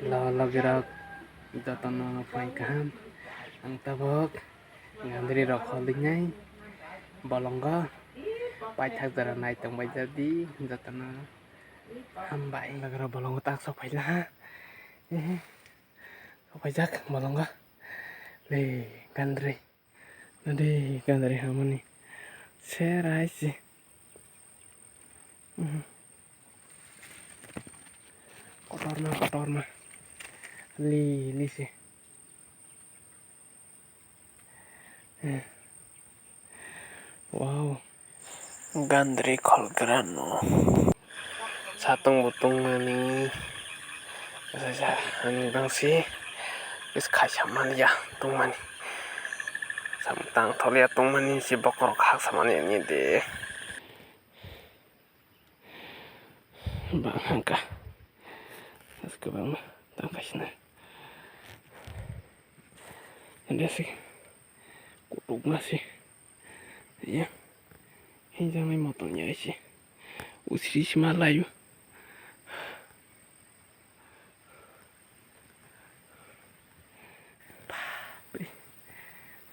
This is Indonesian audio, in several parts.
lo gerak jatan pai kaham ang tabok ngandri rok holding nyai bolongga pai thak dara nai tong bai jadi jatana hambai lagara bolongga tak sopai lah sopai jak bolongga le gandri nadi gandri hamani serai sih kotor mah li sih wow gandri kol grano satung butung mani saja ani bangsi is khasaman ya tung mani samtang tholia tung mani si bokor khak samani ni de bang hangka as ke bang tangkasna ada sih kutuk masih ya hinjang mai motornya sih usiri si malayu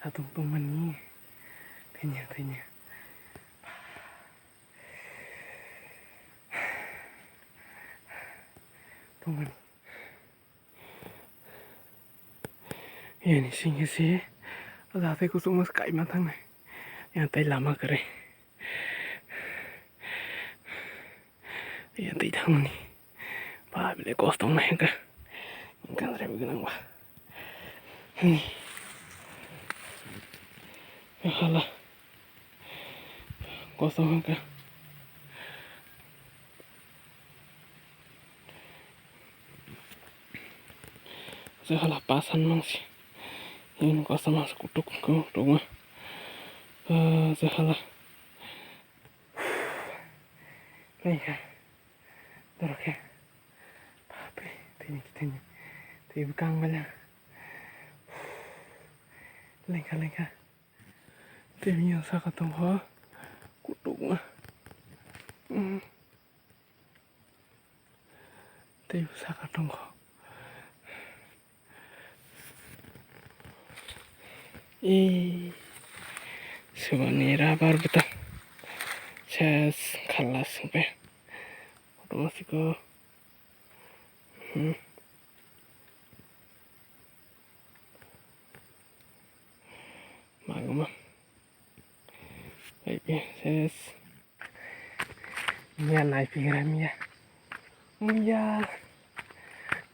satu teman nih tanya teman ya nih sih ada aku semua sekali matang nih yang tay lama kere yang tay thang nih pa bile kosong nih ka kan rem gunang ba halah kosong ka halah pasan mang sih ini kosong masuk kutuk mah halah nih ka dorok ya papi tini bukan banyak lengka tini yang saya ketemu kutuk mah tini saya ketemu sebenarnya baru betul saya kalah sampai masih ke magma baik saya Mia naik pikiran Mia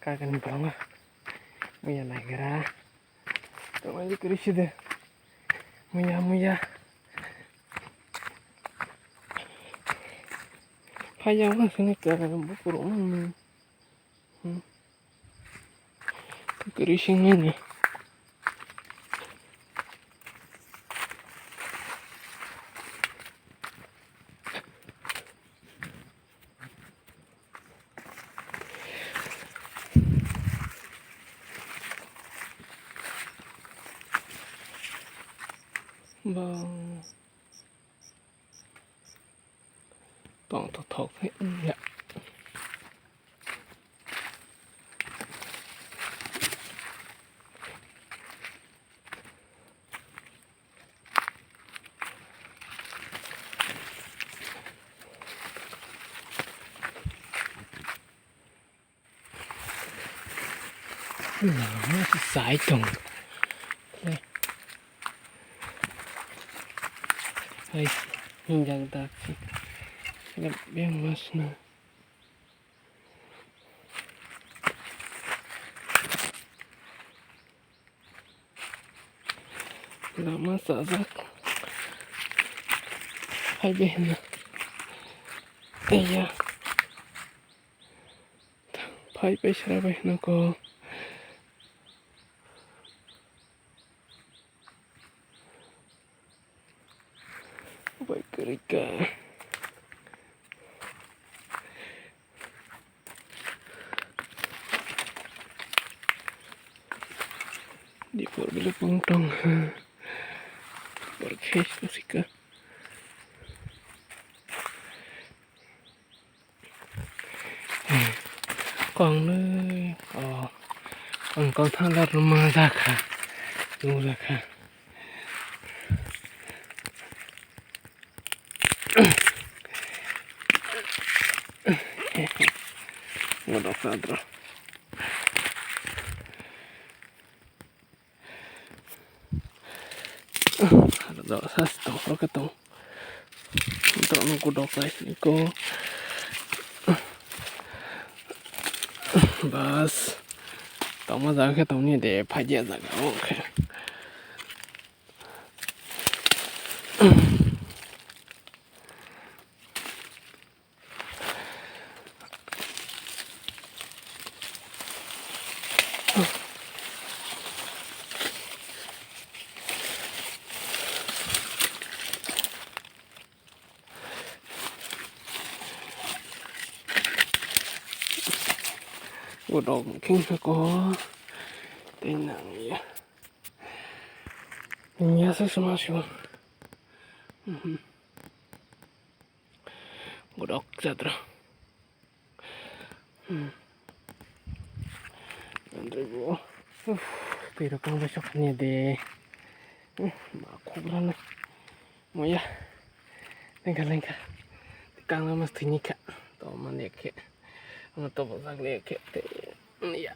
kagak nih bang Mia naik gerah kembali ke sini deh Mia payah lah sini ke buku rumah kerising ini bang tong thok ya masih sai dong hai hinjang taksi agak biang mas nah nggak masak hai behna iya pai pesra behna ko baik kerika di bila pungtong berkes musika con nơi còn con thằng lợn mà ra cả đúng ra cả một đọc ra rồi đó sát tổ cái tổ nó cũng đọc lại cô bas tao mà ra cái tao này để phải dễ ra cái ok một đọc kinh nó có tên nào nhỉ nhớ sẽ xem nào một đọc ra rồi 그리고 이렇게 한 번씩 하냐 돼. 막 코브라는 뭐야? 랭가 깡나 mas 드니까 또 만약에 또 보상 이렇게 야.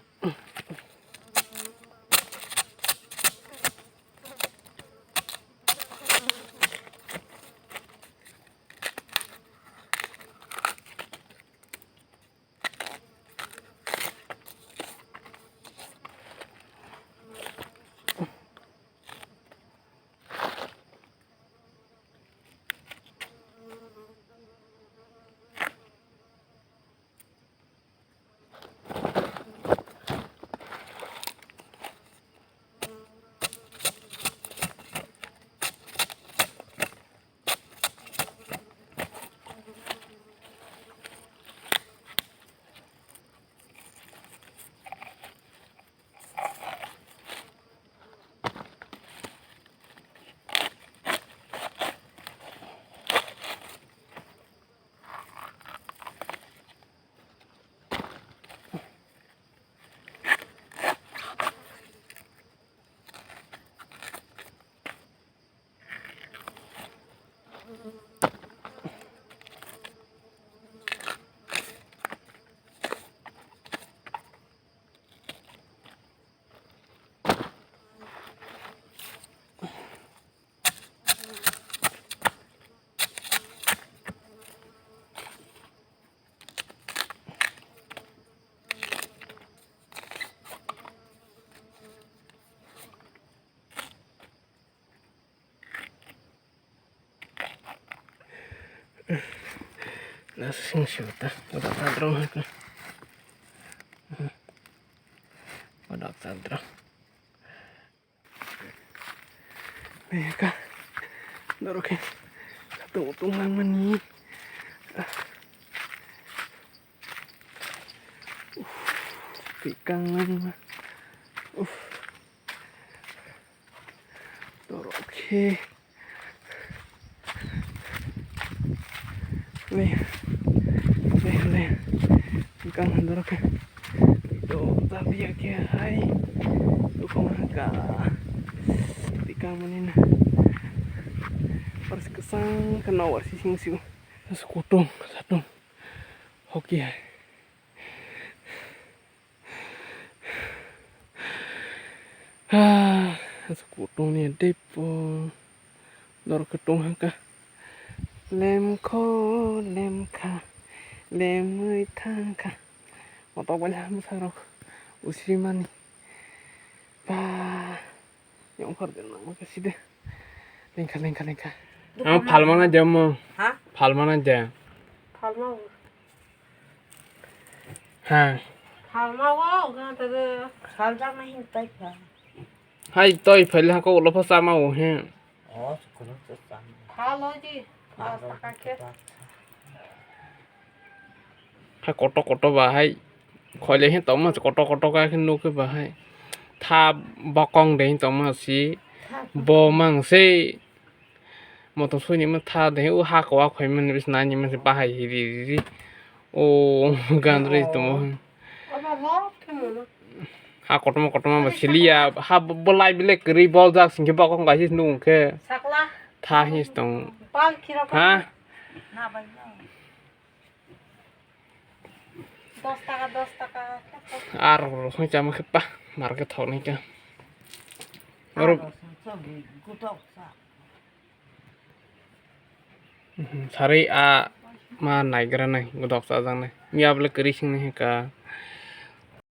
Langsung shoot udah tadrong aku udah tadrong mereka dorong satu utungan mani ikan lagi dorong oke nih ikan dorong itu tapi ya hai itu kemana ikan manina harus kesang kena warsi singsiu sekutong satu hoki sekutong nih depo dor ketung haka lem ka lem người thang ka một tàu bánh ham sao usimani ba yang farden nama kasih deh lengka palmana jam Hah? palmana jam Palma. ha Palma wow, kan tadi salja mahin taika. hai tôi phải là có lỗ phasa mau ha sekolah sesama. Halo ji, pakai. hai koto và hai khỏi lấy hết tổng mà koto cái nu cái và hai tha bakong đấy tổng mà xí bo mang xe một tổng số những mà tha đấy u ha có khỏi mình biết nãy những mà sẽ bahai gì ô gan rồi tổng mà hop kemono. Ha kotoma basilia ha bolai bile kri bol jak singke ba kong gaisi nung ke Sakla. tha his tong Pal kira pa. ha Na ba na. 10 টাকা 10 টাকা ar rosong chama ke pa market thau ni ka or sari a ma nai gra nai godok sa jang nai mi able kri sing ni ka